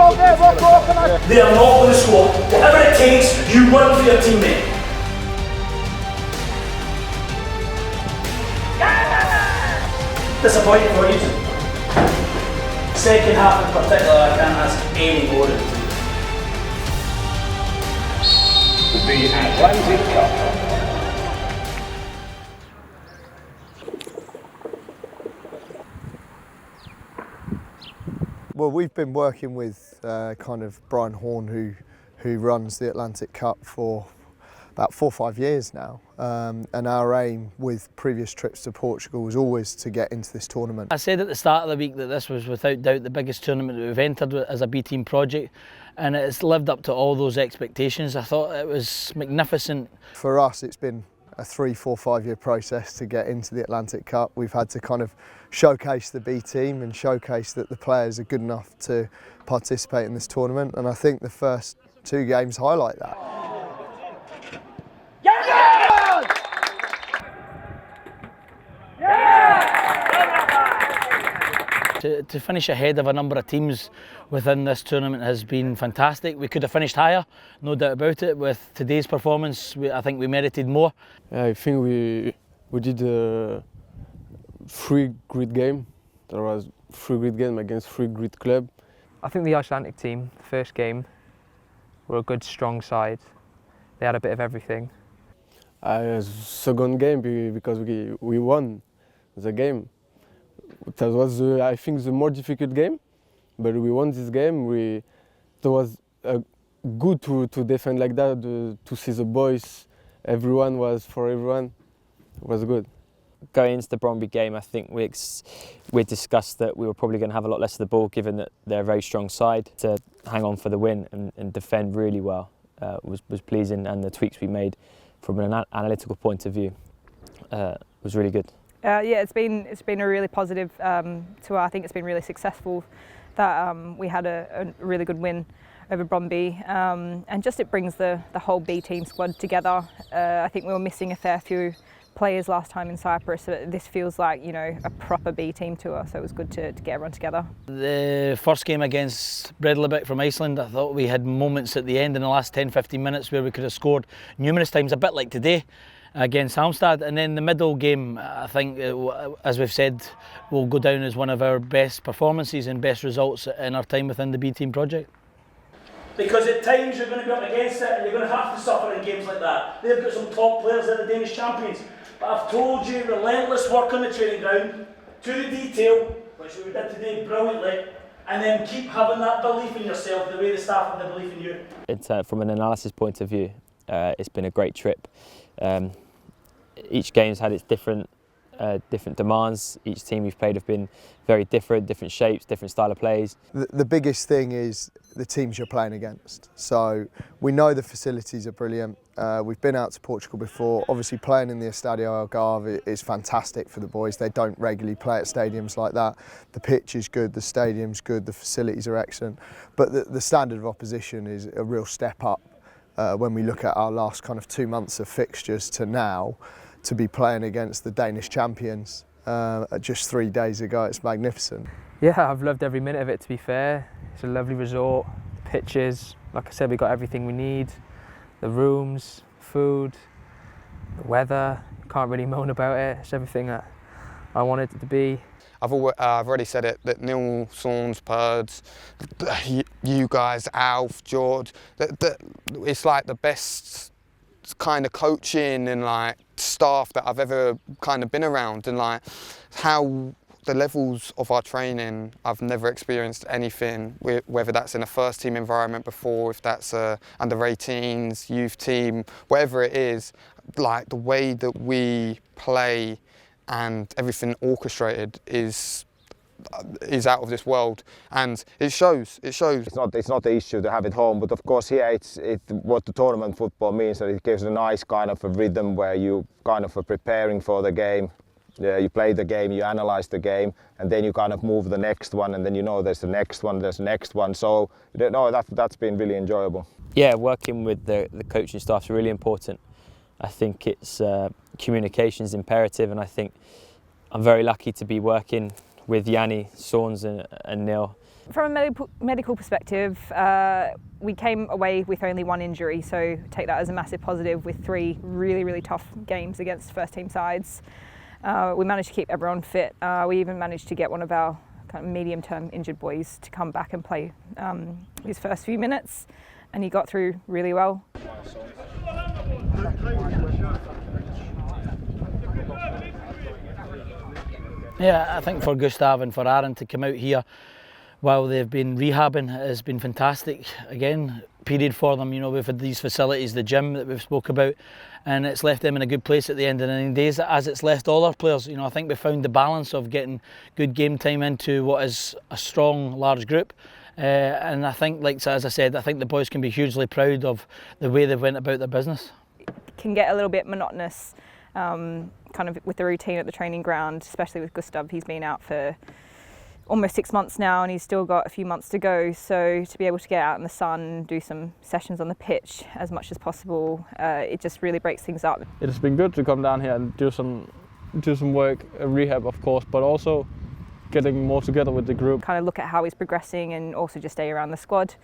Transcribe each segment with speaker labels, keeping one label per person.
Speaker 1: don't get rock organised.
Speaker 2: They are not going to score. Whatever it takes, you run for your teammate. Disappointing for you. Second half in particular, I can't ask any more than
Speaker 3: The Atlantic Cup.
Speaker 4: Well, we've been working with kind of Brian Horn, who runs the Atlantic Cup for about 4 or 5 years now, and our aim with previous trips to Portugal was always to get into this tournament.
Speaker 5: I said at the start of the week that this was without doubt the biggest tournament that we've entered as a B team project, and it's lived up to all those expectations. I thought it was magnificent.
Speaker 4: For us, it's been a 3, 4, 5 year process to get into the Atlantic Cup. We've had to kind of showcase the B team and showcase that the players are good enough to participate in this tournament, and I think the first 2 games highlight that.
Speaker 5: To finish ahead of a number of teams within this tournament has been fantastic. We could have finished higher, no doubt about it. With today's performance, I think we merited more.
Speaker 6: I think we did 3 great games. There was 3 great games against 3 great clubs.
Speaker 7: I think the Icelandic team, the first game, were a good, strong side. They had a bit of everything.
Speaker 6: Second game because we won the game. That was, I think, the more difficult game, but we won this game. It was good to defend like that, to see the boys. Everyone was for everyone. It was good.
Speaker 8: Going into the Brentford game, I think we discussed that we were probably going to have a lot less of the ball, given that they're a very strong side. To hang on for the win and defend really well was pleasing, and the tweaks we made from an analytical point of view was really good.
Speaker 9: Yeah, it's been a really positive tour. I think it's been really successful that we had a really good win over Brentford, and just it brings the whole B team squad together. I think we were missing a fair few players last time in Cyprus, so this feels like, you know, a proper B team tour, so it was good to get everyone together.
Speaker 5: The first game against Brentford from Iceland, I thought we had moments at the end in the last 10-15 minutes where we could have scored numerous times, a bit like today against Halmstad. And then the middle game, I think, as we've said, will go down as one of our best performances and best results in our time within the B team project.
Speaker 2: Because at times you're going to be up against it and you're going to have to suffer in games like that. They've got some top players in the Danish champions. But I've told you, relentless work on the training ground, to the detail, which we did today brilliantly, and then keep having that belief in yourself the way the staff have the belief in you.
Speaker 8: From an analysis point of view, it's been a great trip. Each game's had its different demands. Each team we've played have been very different shapes, different style of plays.
Speaker 4: The biggest thing is the teams you're playing against. So we know the facilities are brilliant. We've been out to Portugal before. Obviously playing in the Estadio Algarve is fantastic for the boys. They don't regularly play at stadiums like that. The pitch is good, the stadium's good, the facilities are excellent. But the standard of opposition is a real step up when we look at our last kind of 2 months of fixtures to now, to be playing against the Danish champions just 3 days ago. It's magnificent.
Speaker 7: Yeah, I've loved every minute of it, to be fair. It's a lovely resort, the pitches, like I said, we got everything we need. The rooms, food, the weather, can't really moan about it. It's everything that I wanted it to be.
Speaker 10: I've already said it, that Neil, Saunds, Purds, you guys, Alf, George, it's like the best kind of coaching and like staff that I've ever kind of been around, and like how the levels of our training, I've never experienced anything, whether that's in a first team environment before, if that's under 18s, youth team, whatever it is, like the way that we play and everything orchestrated is out of this world, and it shows. It's not the issue to have it home, but of course here it's what the tournament football means, that it gives a nice kind of a rhythm where you kind of are preparing for the game. Yeah, you play the game, you analyze the game, and then you kind of move the next one, and then you know there's the next one, So no, that's been really enjoyable.
Speaker 8: Yeah, working with the coaching staff is really important. I think it's communication is imperative, and I think I'm very lucky to be working with Yanni, Saunds and Neil
Speaker 9: From a medical perspective, we came away with only one injury, so take that as a massive positive with 3 really tough games against first team sides. We managed to keep everyone fit. We even managed to get one of our kind of medium-term injured boys to come back and play his first few minutes, and he got through really well.
Speaker 5: Yeah, I think for Gustav and for Aaron to come out here while they've been rehabbing has been fantastic. Again, period for them. You know, we've had these facilities, the gym that we've spoke about, and it's left them in a good place at the end of the days, as it's left all our players. You know, I think we found the balance of getting good game time into what is a strong, large group. And I think, like as I said, I think the boys can be hugely proud of the way they've went about their business.
Speaker 9: It can get a little bit monotonous, kind of with the routine at the training ground, especially with Gustav. He's been out for almost 6 months now, and he's still got a few months to go. So to be able to get out in the sun, do some sessions on the pitch as much as possible, it just really breaks things up.
Speaker 1: It has been good to come down here and do some work, rehab of course, but also getting more together with the group.
Speaker 9: Kind of look at how he's progressing and also just stay around the squad.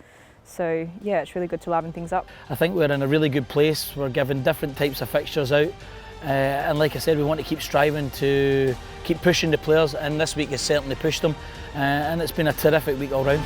Speaker 9: So yeah, it's really good to liven things up.
Speaker 5: I think we're in a really good place. We're giving different types of fixtures out. And like I said, we want to keep striving to keep pushing the players, and this week has certainly pushed them, and it's been a terrific week all round.